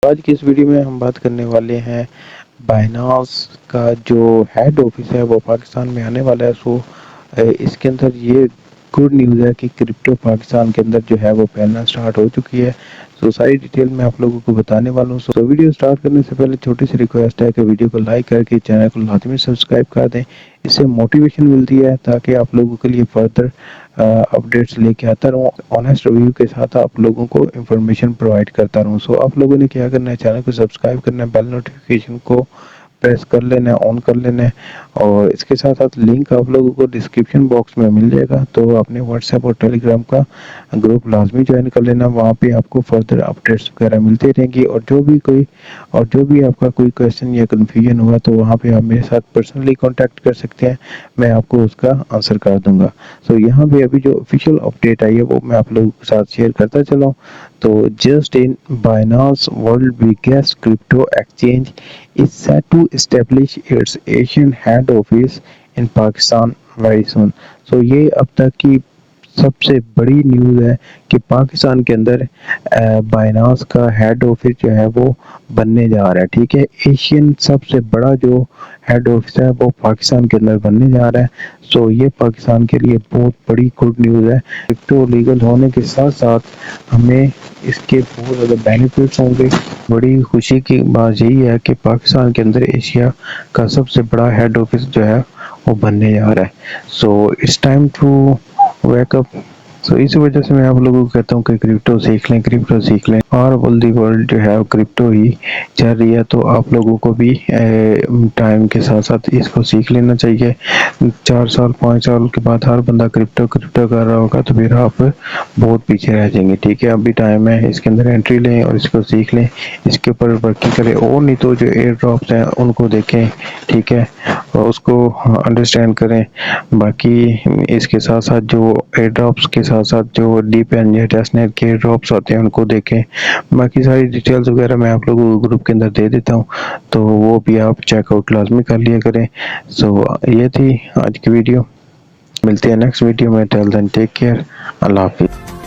आज की इस वीडियो में हम बात करने वाले हैं बाइनांस का जो हेड ऑफिस है वो पाकिस्तान में आने वाला है। इसके अंदर ये गुड न्यूज़ है कि क्रिप्टो पाकिस्तान के अंदर जो है वो फैलना स्टार्ट हो चुकी है। सारी डिटेल मैं आप लोगों को बताने वाला हूँ। वीडियो स्टार्ट करने से पहले छोटी सी रिक्वेस्ट है कि वीडियो को लाइक करके चैनल को लाजमी सब्सक्राइब कर दें। इससे मोटिवेशन मिलती है ताकि आप लोगों के लिए फर्दर अपडेट्स लेके आता रहूँ, ऑनेस्ट रिव्यू के साथ आप लोगों को इंफॉर्मेशन प्रोवाइड करता रहूँ। आप लोगों ने क्या करना है, चैनल को सब्सक्राइब करना है, बेल नोटिफिकेशन को प्रेस कर लेना है, ऑन कर लेना है और इसके साथ साथ लिंक आप लोगों को डिस्क्रिप्शन बॉक्स में मिल जाएगा। तो अपने व्हाट्सएप और टेलीग्राम का ग्रुप लाजमी ज्वाइन कर लेना, वहाँ पे आपको फर्दर अपडेट्स वगैरह मिलती रहेंगी। और जो भी आपका कोई क्वेश्चन या कन्फ्यूजन हुआ तो वहाँ पे आप मेरे साथ पर्सनली कांटेक्ट कर सकते हैं, मैं आपको उसका आंसर कर दूंगा। यहाँ पे अभी जो ऑफिशियल अपडेट आई है वो मैं आप लोगों के साथ शेयर करता चला हूँ। तो just in Binance world biggest crypto exchange is set to establish its Asian head office in Pakistan very soon। ये अब तक की सबसे बड़ी न्यूज़ है कि पाकिस्तान के अंदर बाइनांस का हेड ऑफिस जो है वो बनने जा रहा है। ठीक है, एशियन सबसे बड़ा जो हेड ऑफिस है वो पाकिस्तान के अंदर बनने जा रहा है। ये पाकिस्तान के लिए बहुत बड़ी गुड न्यूज़ है। क्रिप्टो लीगल होने के साथ साथ हमें इसके बहुत ज़्यादा बेनिफिट्स होंगे। बड़ी खुशी की बात यही है कि पाकिस्तान के अंदर एशिया का सबसे बड़ा हेड ऑफिस जो है वो बनने जा रहा है। It's time to wake up. इस वजह से मैं आप लोगों को कहता हूँ कि क्रिप्टो सीख लें और ऑल दी वर्ल्ड जो है वो क्रिप्टो ही चल रही है। तो आप लोगों को भी टाइम के साथ साथ इसको सीख लेना चाहिए। 4 साल 5 साल के बाद हर बंदा क्रिप्टो कर रहा होगा तो फिर आप बहुत पीछे रह जाएंगे। ठीक है, अभी टाइम है, इसके अंदर एंट्री लें और इसको सीख लें, इसके ऊपर वर्किंग करें और नहीं तो जो एयर ड्रॉप्स हैं उनको देखें। ठीक है, और उसको अंडरस्टैंड करें। बाकी इसके साथ साथ जो एयर ड्रॉप्स के साथ साथ जो डीप एंड या टेस्टनेट के एयर ड्रॉप्स होते हैं उनको देखें। बाकी सारी डिटेल्स वगैरह मैं आप लोगों को ग्रुप के अंदर दे देता हूँ, तो वो भी आप चेकआउट लाजमी कर लिया करें। ये थी आज की वीडियो, मिलते हैं नेक्स्ट वीडियो में। टिल देन टेक केयर, अल्लाह हाफिज़।